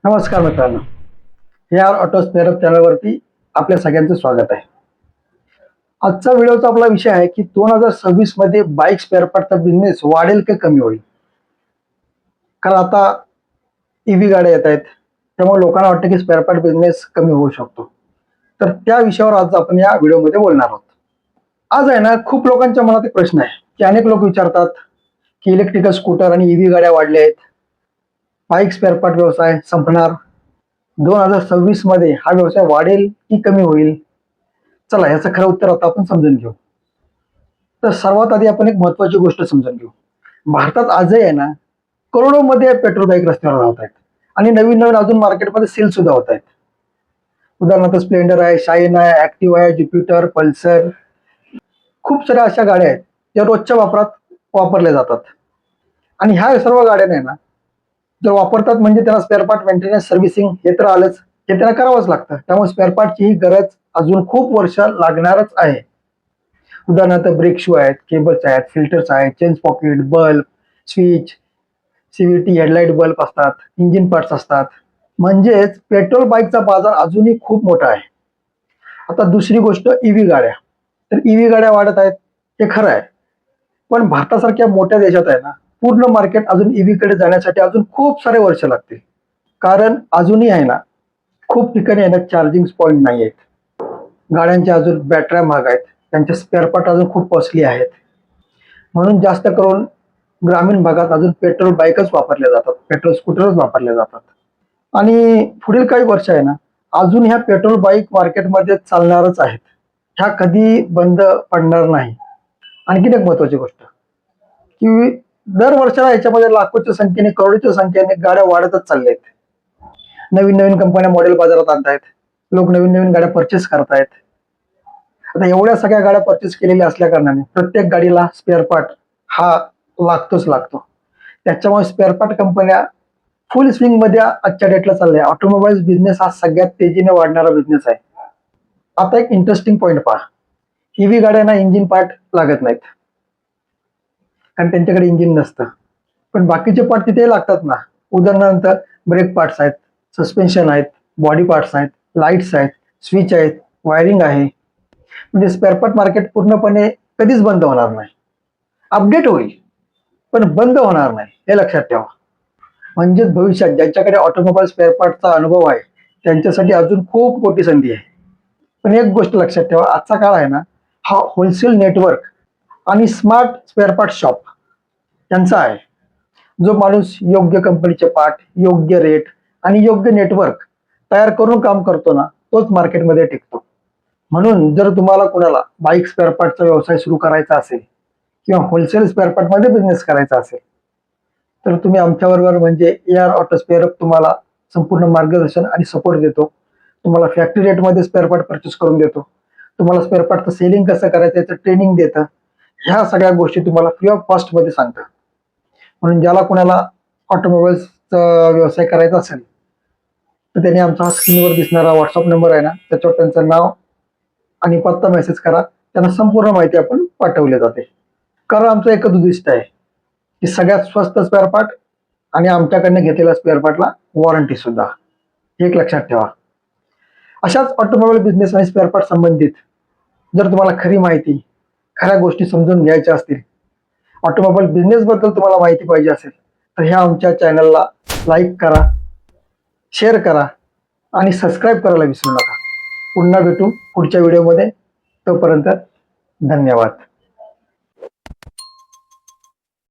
नमस्कार मित्रांनो, हे आर ऑटो स्पेअर चॅनलवरती आपल्या सगळ्यांचं स्वागत आहे. आजचा व्हिडिओचा आपला विषय आहे की 2026 मध्ये बाईक स्पेअर पार्टचा बिझनेस वाढेल की कमी होईल. कारण आता ईव्ही गाड्या येत आहेत, त्यामुळे लोकांना वाटतं की स्पेअर पार्ट बिझनेस कमी होऊ शकतो. तर त्या विषयावर आज आपण या व्हिडिओमध्ये बोलणार आहोत. आज आहे ना, खूप लोकांच्या मनात एक प्रश्न आहे की अनेक लोक विचारतात की इलेक्ट्रिकल स्कूटर आणि ईव्ही गाड्या वाढल्या आहेत, बाईक स्पेअर पार्ट व्यवसाय संपणार, 2026 मध्ये हा व्यवसाय वाढेल की कमी होईल. चला याचं खरं उत्तर आता आपण समजून घेऊ. तर सर्वात आधी आपण एक महत्वाची गोष्ट समजून घेऊ. भारतात आजही आहे ना, करोडोमध्ये पेट्रोल बाईक रस्त्यावर धावत आहेत आणि नवीन नवीन अजून मार्केटमध्ये सेल सुद्धा होत आहेत. उदाहरणार्थ स्प्लेंडर आहे, शाईन आहे, ऍक्टिव्ह आहे, ज्युपिटर, पल्सर, खूप साऱ्या अशा गाड्या आहेत ज्या रोजच्या वापरात वापरल्या जातात. आणि ह्या सर्व गाड्या आहे ना, जर वापरतात म्हणजे त्यांना स्पेअर पार्ट मेंटेनन्स सर्व्हिसिंग हे तर आलंच, हे त्यांना करावंच लागतं. त्यामुळे स्पेअर पार्टची ही गरज अजून खूप वर्ष लागणारच आहे. उदाहरणार्थ ब्रेक शू आहेत, केबल्स आहेत, फिल्टर्स आहेत, change pocket, bulb, switch, CVT, headlight bulb असतात, इंजिन पार्ट्स असतात. म्हणजेच पेट्रोल बाईकचा बाजार अजूनही खूप मोठा आहे. आता दुसरी गोष्ट ईव्ही गाड्या. तर ईव्ही गाड्या वाढत आहेत हे खरं आहे, पण भारतासारख्या मोठ्या देशात आहे ना, पूर्ण मार्केट अजून ईव्ही कडे जाण्यासाठी अजून खूप सारे वर्ष लागतील. कारण अजूनही आहे ना, खूप ठिकाणी आहे ना चार्जिंग पॉईंट नाही आहेत. गाड्यांच्या अजून बॅटऱ्या महाग आहेत, त्यांचे स्पेअर पार्ट अजून खूप कॉस्टली आहेत. म्हणून जास्त करून ग्रामीण भागात अजून पेट्रोल बाईकच वापरल्या जातात, पेट्रोल स्कूटरच वापरल्या जातात. आणि पुढील काही वर्ष आहे ना, अजून ह्या पेट्रोल बाईक मार्केटमध्ये चालणारच आहेत, ह्या कधी बंद पडणार नाही. आणखीन एक महत्वाची गोष्ट की दर वर्षाला याच्यामध्ये लाखोच्या संख्येने, करोडोच्या संख्येने गाड्या वाढतच चालल्या आहेत. नवीन नवीन कंपन्या मॉडेल बाजारात आणतायत, लोक नवीन नवीन गाड्या परचेस करतायत. आता एवढ्या सगळ्या गाड्या परचेस केलेल्या असल्या कारणाने प्रत्येक गाडीला स्पेअर पार्ट हा लागतोच लागतो. त्याच्यामुळे स्पेअर पार्ट कंपन्या फुल स्विंग मध्ये आजच्या डेटला चालल्या. ऑटोमोबाईल बिझनेस हा सगळ्यात तेजीने वाढणारा बिझनेस आहे. आता एक इंटरेस्टिंग पॉईंट पहा, ईव्ही गाड्यांना इंजिन पार्ट लागत नाहीत कारण त्यांच्याकडे इंजिन नसतं, पण बाकीचे पार्ट तिथे लागतात ना. उदाहरणार्थ ब्रेक पार्ट्स आहेत, सस्पेन्शन आहेत, बॉडी पार्ट्स आहेत, लाईट्स आहेत, स्विच आहेत, वायरिंग आहे. म्हणजे स्पेअर पार्ट मार्केट पूर्णपणे कधीच बंद होणार नाही. अपडेट होईल पण बंद होणार नाही, हे लक्षात ठेवा. म्हणजेच भविष्यात ज्यांच्याकडे ऑटोमोबाईल स्पेअर पार्टचा अनुभव आहे त्यांच्यासाठी अजून खूप मोठी संधी आहे. पण एक गोष्ट लक्षात ठेवा, आजचा काळ आहे ना, हा होलसेल नेटवर्क आणि स्मार्ट स्पेअर पार्ट शॉप यांचा आहे. जो माणूस योग्य कंपनीचे पार्ट, योग्य रेट आणि योग्य नेटवर्क तयार करून काम करतो ना, तोच मार्केटमध्ये टिकतो. म्हणून जर तुम्हाला कोणाला बाईक स्पेअर पार्टचा व्यवसाय सुरू करायचा असेल किंवा होलसेल स्पेअर पार्ट मध्ये बिझनेस करायचा असेल, तर तुम्ही आमच्याबरोबर म्हणजे AR ऑटो स्पेअर तुम्हाला संपूर्ण मार्गदर्शन आणि सपोर्ट देतो. तुम्हाला फॅक्टरी रेटमध्ये स्पेअर पार्ट परचेस करून देतो. तुम्हाला स्पेअर पार्टचं सेलिंग कसं करायचं याचं ट्रेनिंग देतं. ह्या सगळ्या गोष्टी तुम्हाला फ्री ऑफ कॉस्ट मध्ये सांगतं. म्हणून ज्याला कोणाला ऑटोमोबाईल्सचा व्यवसाय करायचा असेल तर त्यांनी आमचा स्क्रीनवर दिसणारा व्हॉट्सअप नंबर आहे ना, त्याच्यावर त्यांचं नाव आणि पत्ता मेसेज करा, त्यांना संपूर्ण माहिती आपण पाठवली जाते. कारण आमचं एकच उद्दिष्ट आहे की सगळ्यात स्वस्त स्पेअर पार्ट आणि आमच्याकडनं घेतलेल्या स्पेअर पार्टला वॉरंटी सुद्धा. हे एक लक्षात ठेवा. अशाच ऑटोमोबाईल बिझनेस आणि स्पेअर पार्ट संबंधित जर तुम्हाला खरी माहिती, खऱ्या गोष्टी समजून घ्यायच्या असतील, ऑटोमोबाईल बिझनेस बद्दल तुम्हाला माहिती पाहिजे असेल, तर ह्या आमच्या चॅनलला लाईक करा, शेअर करा आणि सबस्क्राईब करायला विसरू नका. पुन्हा भेटू पुढच्या व्हिडिओमध्ये. तोपर्यंत धन्यवाद.